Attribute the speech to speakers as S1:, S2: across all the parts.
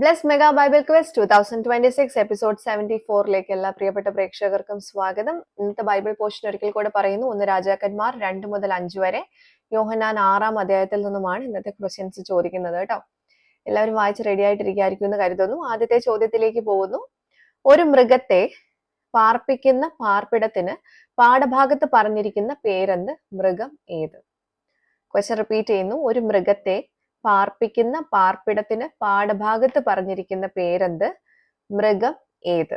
S1: Bless mega Bible quiz 2026 episode 74ലേക്ക് എല്ലാ പ്രിയപ്പെട്ട പ്രേക്ഷകർക്കും സ്വാഗതം. ഇന്നത്തെ ബൈബിൾ പോർഷൻ ഒരിക്കൽ കൂടെ പറയുന്നു. 1 രാജാക്കന്മാർ 2 മുതൽ 5 വരെ, യോഹന്നാൻ 6-ാം അധ്യായത്തിൽ നിന്നുമാണ് ഇന്നത്തെ ക്വസ്റ്റ്യൻസ് ചോദിക്കുന്നത് കേട്ടോ. എല്ലാവരും വായിച്ച് റെഡി ആയിട്ടിരിക്കുമായിരിക്കും എന്ന് കരുതുന്നു. ആദ്യത്തെ ചോദ്യത്തിലേക്ക് പോകുന്നു. ഒരു മൃഗത്തെ പാർപ്പിക്കുന്ന പാർപ്പിടത്തിന് പാഠഭാഗത്ത് പറഞ്ഞിരിക്കുന്ന പേരെന്ത്? മൃഗം ഏത്? ക്വസ്റ്റ്യൻ റിപ്പീറ്റ് ചെയ്യുന്നു. ഒരു മൃഗത്തെ പാർപ്പിക്കുന്ന പാർപ്പിടത്തിന് പാഠഭാഗത്ത് പറഞ്ഞിരിക്കുന്ന പേരെന്ത്? മൃഗം ഏത്?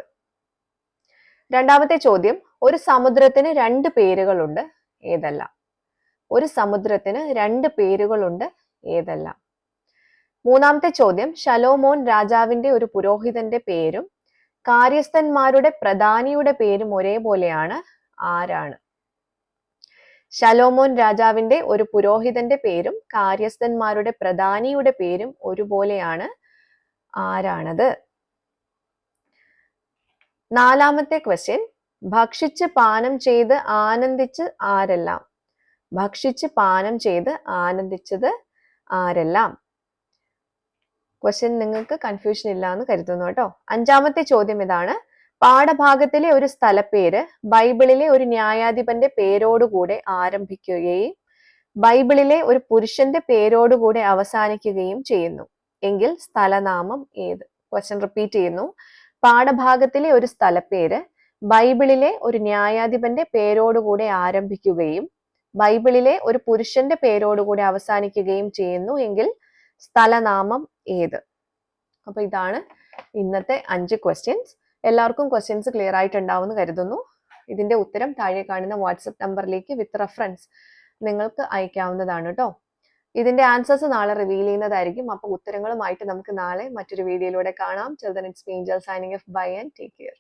S1: രണ്ടാമത്തെ ചോദ്യം. ഒരു സമുദ്രത്തിന് 2 പേരുകളുണ്ട്, ഏതെല്ലാം? ഒരു സമുദ്രത്തിന് 2 പേരുകളുണ്ട്, ഏതെല്ലാം? മൂന്നാമത്തെ ചോദ്യം. ശലോമോൻ രാജാവിന്റെ ഒരു പുരോഹിതന്റെ പേരും കാര്യസ്ഥന്മാരുടെ പ്രധാനിയുടെ പേരും ഒരേപോലെയാണ്, ആരാണ്? ശലോമോൻ രാജാവിന്റെ ഒരു പുരോഹിതന്റെ പേരും കാര്യസ്ഥന്മാരുടെ പ്രധാനിയുടെ പേരും ഒരുപോലെയാണ്, ആരാണത്? നാലാമത്തെ ക്വസ്റ്റ്യൻ. ഭക്ഷിച്ച് പാനം ചെയ്ത് ആനന്ദിച്ച് ആരെല്ലാം? ഭക്ഷിച്ച് പാനം ചെയ്ത് ആനന്ദിച്ചത് ആരെല്ലാം? ക്വസ്റ്റ്യൻ നിങ്ങൾക്ക് കൺഫ്യൂഷൻ ഇല്ല എന്ന് കരുതുന്നു കേട്ടോ. അഞ്ചാമത്തെ ചോദ്യം ഇതാണ്. പാഠഭാഗത്തിലെ ഒരു സ്ഥലപ്പേര് ബൈബിളിലെ ഒരു ന്യായാധിപന്റെ പേരോടുകൂടെ ആരംഭിക്കുകയും ബൈബിളിലെ ഒരു പുരുഷന്റെ പേരോടുകൂടെ അവസാനിക്കുകയും ചെയ്യുന്നു എങ്കിൽ സ്ഥലനാമം ഏത്? ക്വസ്റ്റ്യൻ റിപ്പീറ്റ് ചെയ്യുന്നു. പാഠഭാഗത്തിലെ ഒരു സ്ഥലപ്പേര് ബൈബിളിലെ ഒരു ന്യായാധിപന്റെ പേരോടുകൂടെ ആരംഭിക്കുകയും ബൈബിളിലെ ഒരു പുരുഷന്റെ പേരോടുകൂടെ അവസാനിക്കുകയും ചെയ്യുന്നു എങ്കിൽ സ്ഥലനാമം ഏത്? അപ്പൊ ഇതാണ് ഇന്നത്തെ 5 ക്വസ്റ്റ്യൻസ്. എല്ലാവർക്കും ക്വസ്റ്റ്യൻസ് ക്ലിയർ ആയിട്ടുണ്ടാവുമെന്ന് കരുതുന്നു. ഇതിന്റെ ഉത്തരം താഴെ കാണുന്ന വാട്സപ്പ് നമ്പറിലേക്ക് വിത്ത് റെഫറൻസ് നിങ്ങൾക്ക് അയക്കാവുന്നതാണ് കേട്ടോ. ഇതിന്റെ ആൻസേഴ്സ് നാളെ റിവീൽ ചെയ്യുന്നതായിരിക്കും. അപ്പൊ ഉത്തരങ്ങളുമായിട്ട് നമുക്ക് നാളെ മറ്റൊരു വീഡിയോയിലൂടെ കാണാം. Till then, it's me, Angel, signing off. Bye and take care.